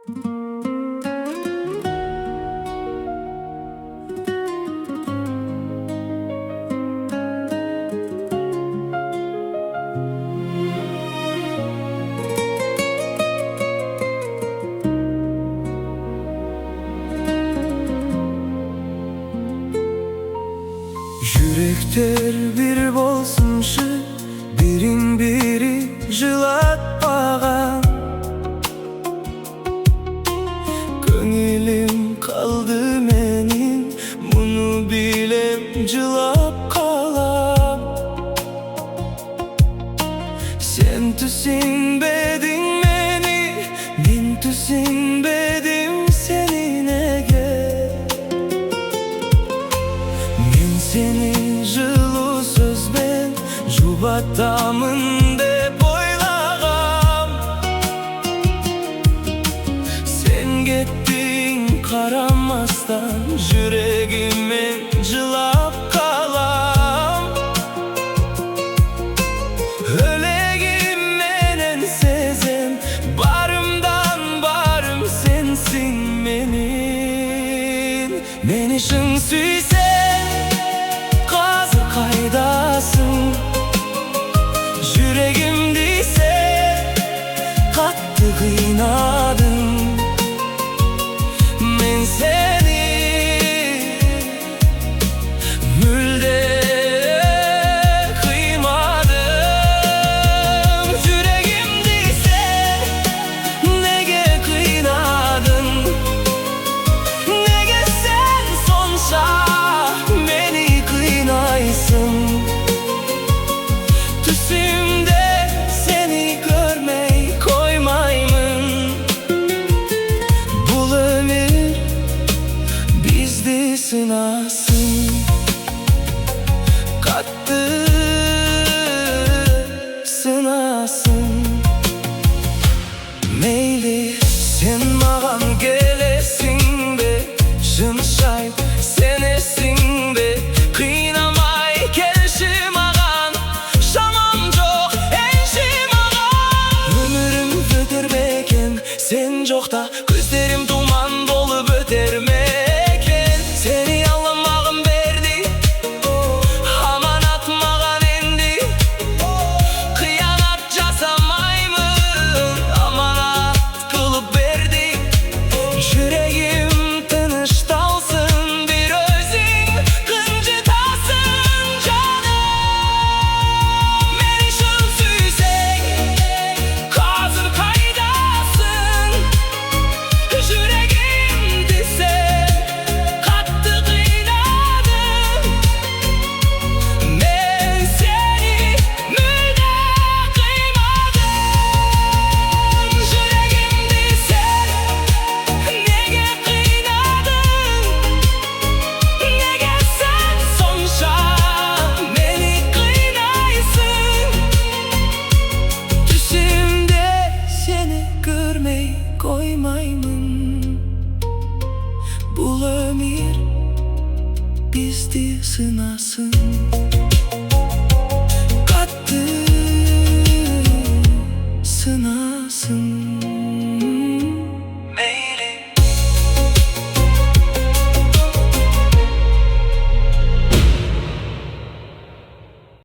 Yürekler bir bolsun şu birin biri жылатпаған Көңілім қалды менің мұны білем жылап қалам Sen түсінбедің мені мен түсінбедім сені неге Мен seni жылы сөзбен жұбатамын деп ойлағам Sen кеттің қарамастан жүрегіммен жылап қалам Өлегім менен сезем барымдан барым сенсің менің Мені шын сүйсең қазір қайдасың Yüreğimdeyse katlı kıynar